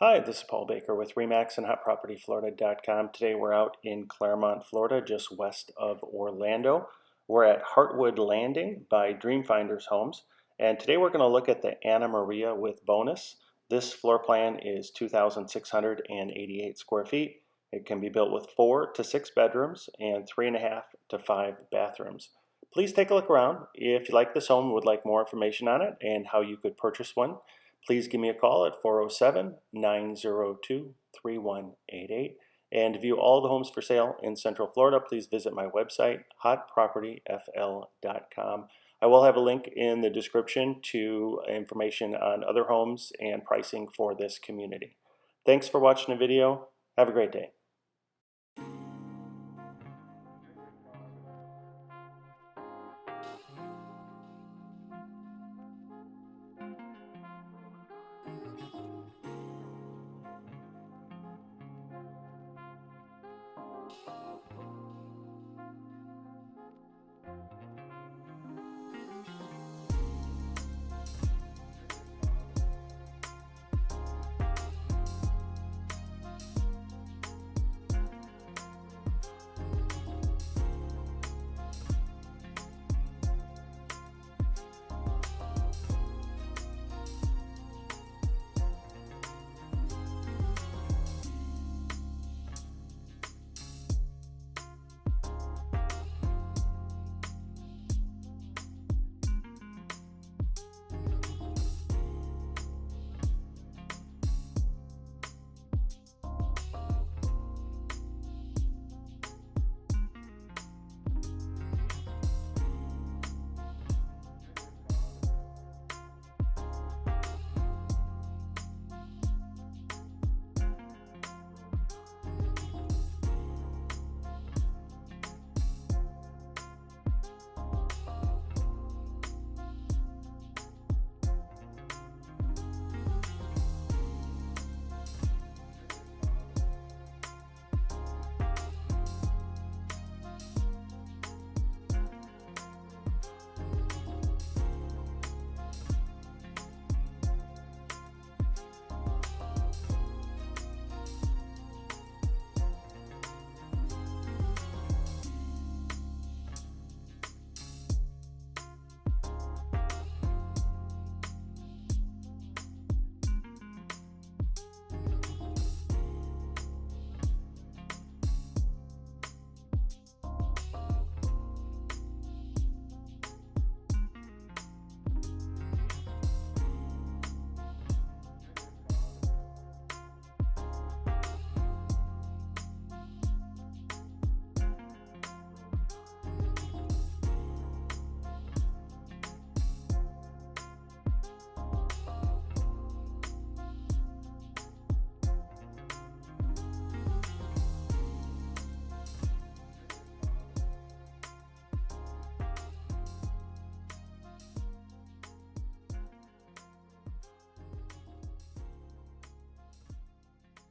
Hi, this is Paul Baker with RE/MAX and HotPropertyFlorida.com. Today we're out in Clermont, Florida, just west of Orlando. We're at Hartwood Landing by Dreamfinders Homes, and today we're going to look at the Anna Maria with bonus. This floor plan is 2,688 square feet. It can be built with 4 to 6 bedrooms and 3.5 to 5 bathrooms. Please take a look around. If you like this home and would like more information on it and how you could purchase one, please give me a call at 407-902-3188. And to view all the homes for sale in Central Florida, please visit my website, hotpropertyfl.com. I will have a link in the description to information on other homes and pricing for this community. Thanks for watching the video. Have a great day.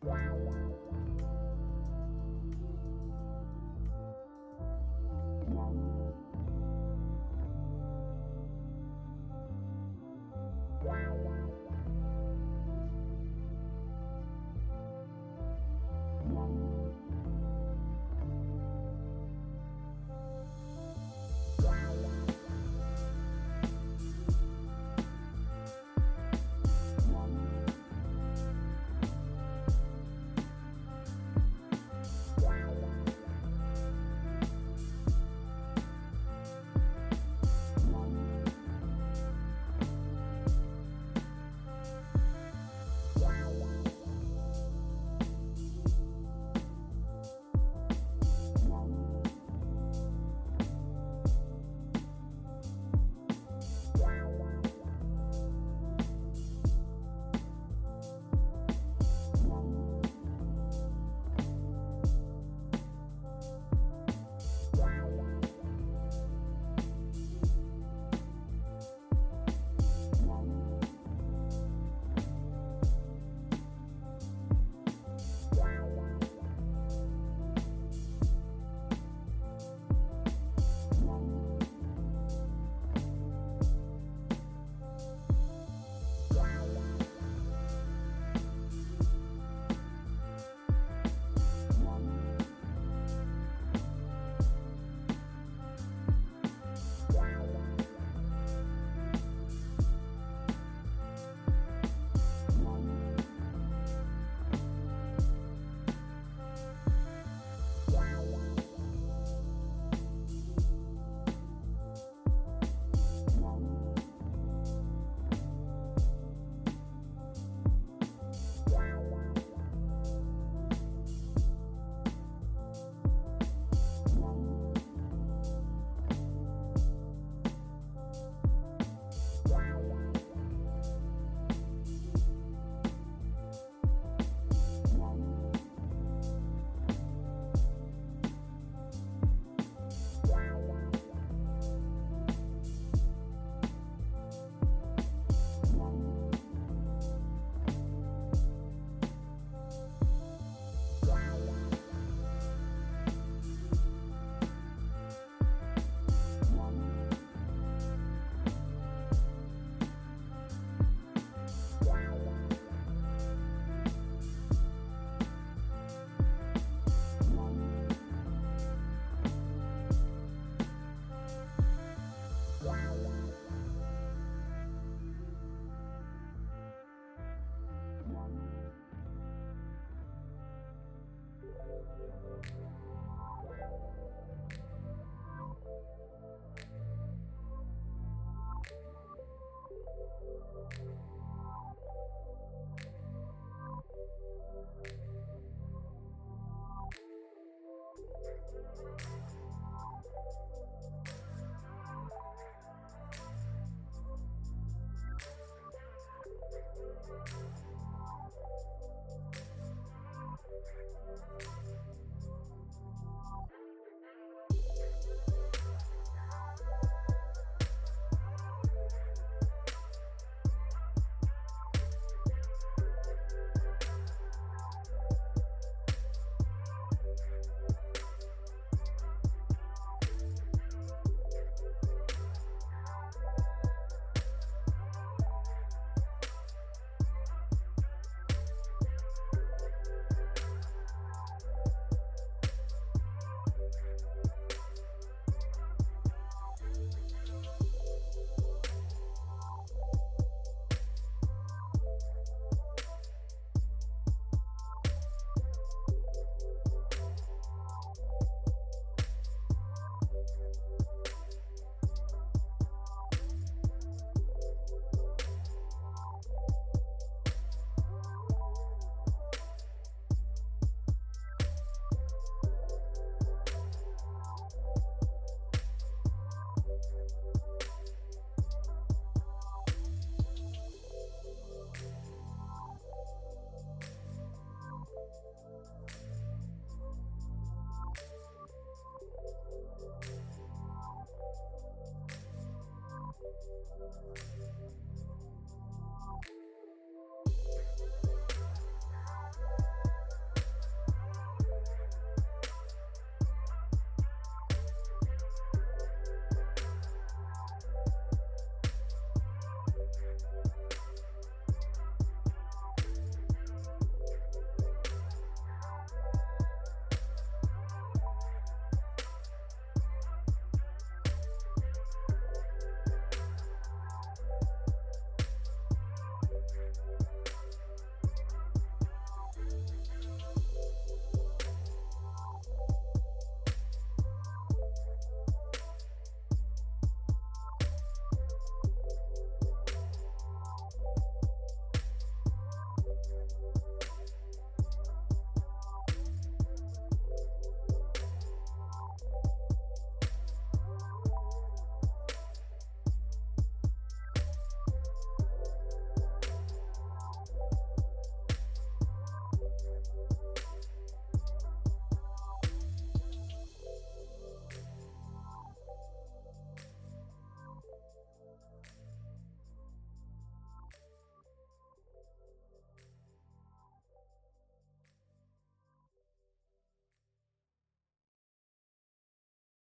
Wow.